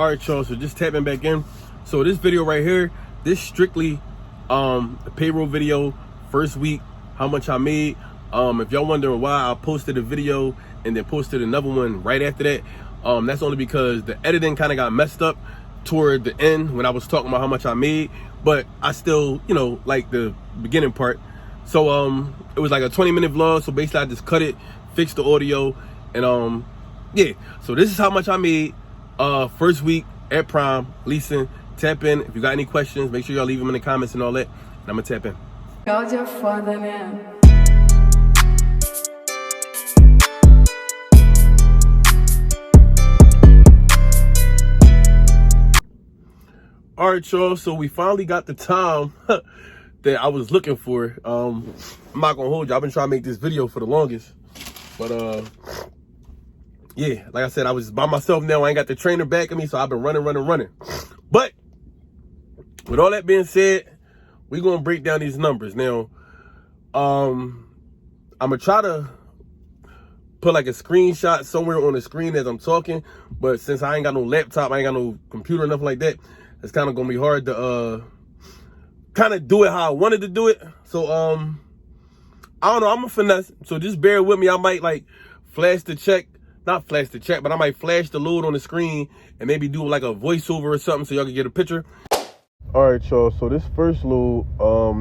All right, y'all, so just tapping back in. So this video right here, this strictly a payroll video, first week, how much I made. If y'all wondering why I posted a video and then posted another one right after that, that's only because the editing kind of got messed up toward the end when I was talking about how much I made, but I still, you know, like the beginning part. So it was like a 20-minute vlog, so basically I just cut it, fixed the audio, and yeah, so this is how much I made first week at Prime leasing. Tap in if you got any questions. Make sure y'all leave them in the comments and all that, and I'm gonna tap in. All right, y'all, so we finally got the time that I was looking for. I'm not gonna hold you, I've been trying to make this video for the longest, but yeah, like I said, I was by myself now. I ain't got the trainer back of me, so I've been running. But with all that being said, we're gonna break down these numbers. Now, I'm gonna try to put like a screenshot somewhere on the screen as I'm talking, but since I ain't got no laptop, I ain't got no computer or nothing like that, it's kind of gonna be hard to kind of do it how I wanted to do it. So I don't know, I'm a finesse, so just bear with me. I might like flash the check, not flash the check, but I might flash the load on the screen and maybe do like a voiceover or something so y'all can get a picture. All right, y'all, so this first load,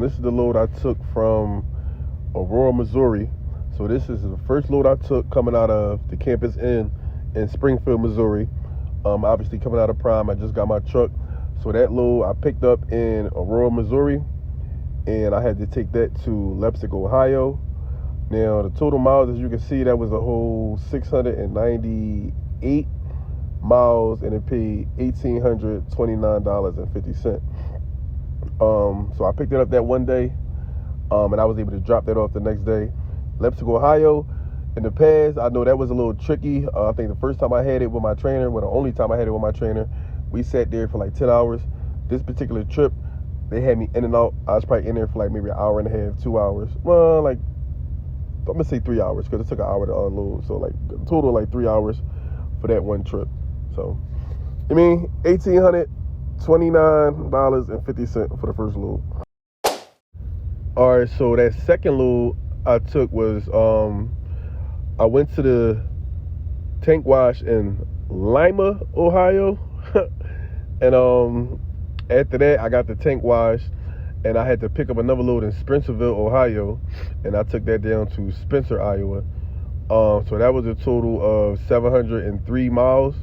this is the load I took from Aurora, Missouri. So this is the first load I took coming out of the Campus Inn in Springfield, Missouri. Obviously coming out of Prime, I just got my truck. So that load I picked up in Aurora, Missouri, and I had to take that to Leipzig, Ohio. Now, the total miles, as you can see, that was a whole 698 miles, and it paid $1,829.50. So I picked it up that one day, and I was able to drop that off the next day. Leipzig, Ohio, in the past, I know that was a little tricky. I think the first time I had it with my trainer, well, the only time I had it with my trainer, we sat there for like 10 hours. This particular trip, they had me in and out. I was probably in there for like maybe an hour and a half, 2 hours. Well, like, I'm gonna say 3 hours because it took an hour to unload. So like total like 3 hours for that one trip. So, I mean, $1,829.50 for the first load. All right, so that second load I took was, I went to the tank wash in Lima, Ohio. And after that, I got the tank wash, and I had to pick up another load in Spencerville, Ohio, and I took that down to Spencer, Iowa. So that was a total of 703 miles,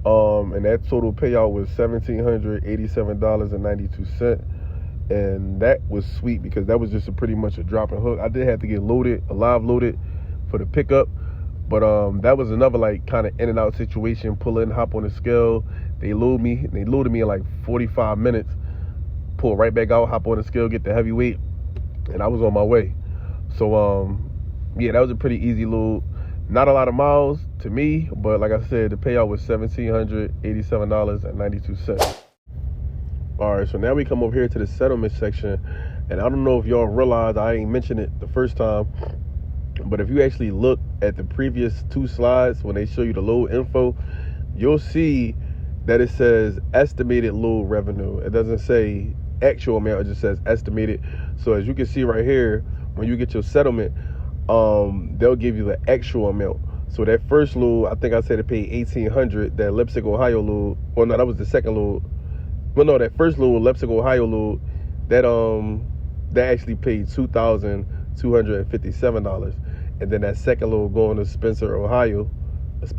and that total payout was $1,787.92, and that was sweet because that was just pretty much a drop and hook. I did have to get loaded, live loaded for the pickup, but that was another like kind of in and out situation. Pull in, hop on the scale. They loaded me in like 45 minutes. Pull right back out, hop on the scale, get the heavy weight, and I was on my way. So yeah, that was a pretty easy load. Not a lot of miles to me, but like I said, the payout was $1,787.92. All right, so now we come over here to the settlement section, and I don't know if y'all realize I ain't mentioned it the first time, but if you actually look at the previous two slides when they show you the load info, you'll see that it says estimated load revenue. It doesn't say actual amount, it just says estimated. So as you can see right here, when you get your settlement, they'll give you the actual amount. So that first load, I think I said it paid $1,800. That Leipzig, Ohio load, well, no, that was the second load. Well, no, that first load, Leipzig, Ohio load, that actually paid $2,257. And then that second load going to Spencer, Ohio, that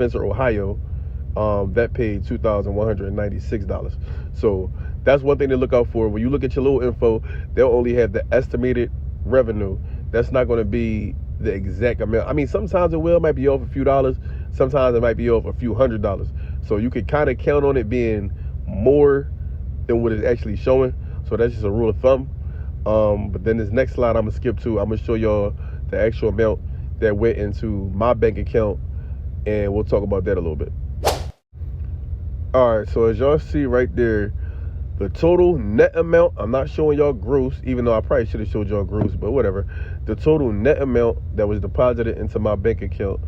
paid $2,196. So that's one thing to look out for. When you look at your little info, they'll only have the estimated revenue. That's not going to be the exact amount. I mean, sometimes it might be off a few dollars. Sometimes it might be off a few $100s. So you can kind of count on it being more than what it's actually showing. So that's just a rule of thumb. But then this next slide I'm going to skip to, I'm going to show y'all the actual amount that went into my bank account, and we'll talk about that a little bit. All right, so as y'all see right there, the total net amount, I'm not showing y'all gross, even though I probably should have showed y'all gross, but whatever. The total net amount that was deposited into my bank account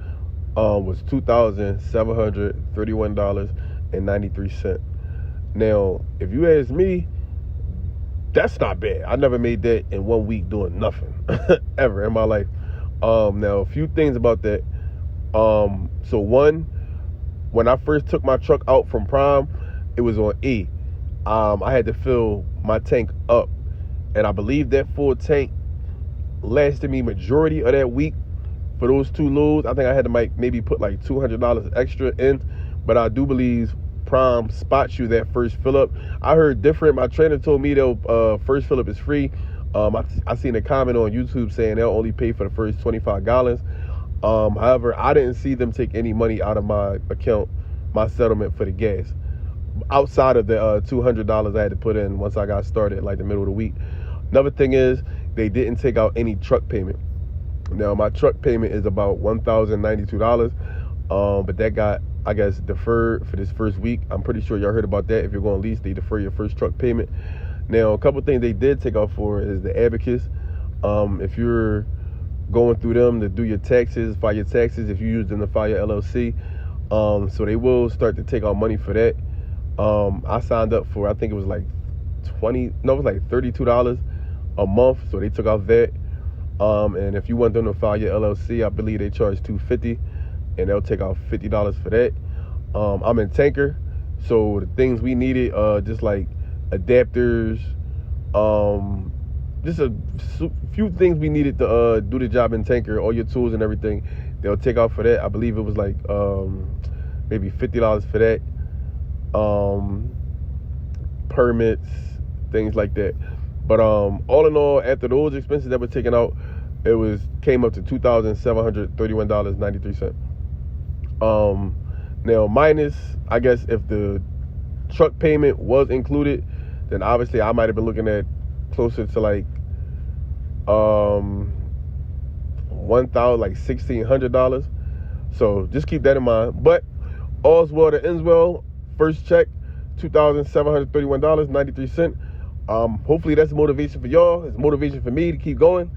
was $2,731.50. $1,000.93. Now, if you ask me, that's not bad. I never made that in 1 week doing nothing ever in my life. Now, a few things about that. So one, when I first took my truck out from Prime, it was on E. I had to fill my tank up, and I believe that full tank lasted me majority of that week for those 2 loads. I think I had to maybe put like $200 extra in, but I do believe Prime spots you that first fill up. I heard different. My trainer told me though first fill up is free. I seen a comment on YouTube saying they'll only pay for the first 25 gallons. However, I didn't see them take any money out of my account, my settlement for the gas, outside of the $200 I had to put in once I got started, like the middle of the week. Another thing is they didn't take out any truck payment. Now my truck payment is about $1,092, but that got, I guess, deferred for this first week. I'm pretty sure y'all heard about that. If you're going to lease, they defer your first truck payment. Now, a couple things they did take out for is the abacus. If you're going through them to do your taxes, file your taxes, if you use them to file your LLC, so they will start to take out money for that. I signed up for, I think it was like $32 a month, so they took out that. And if you want them to file your LLC, I believe they charge $250, and they'll take out $50 for that. I'm in tanker, so the things we needed, just like adapters, just a few things we needed to do the job in tanker, all your tools and everything, they'll take out for that. I believe it was like maybe $50 for that. Permits, things like that. But all in all, after those expenses that were taken out, it came up to $2,731.93. Now minus, I guess, if the truck payment was included, then obviously I might have been looking at closer to like $1,600. So just keep that in mind. But all's well that ends well. First check, $2,731.93. Hopefully that's motivation for y'all. It's motivation for me to keep going.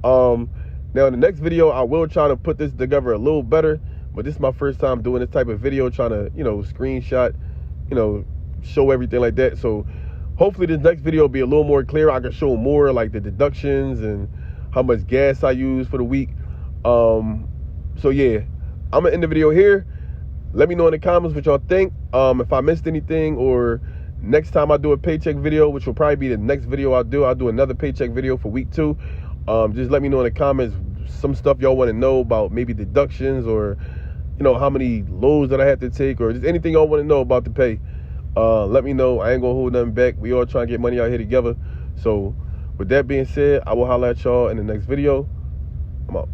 Now in the next video, I will try to put this together a little better, but this is my first time doing this type of video, trying to, screenshot, show everything like that. So hopefully this next video will be a little more clear. I can show more like the deductions and how much gas I use for the week. So yeah, I'm gonna end the video here. Let me know in the comments what y'all think. If I missed anything, or next time I do a paycheck video, which will probably be the next video I'll do another paycheck video for week 2. Just let me know in the comments some stuff y'all want to know about, maybe deductions, or how many loads that I have to take, or just anything y'all want to know about the pay. Let me know. I ain't gonna hold nothing back. We all trying to get money out here together. So with that being said, I will holler at y'all in the next video. I'm out.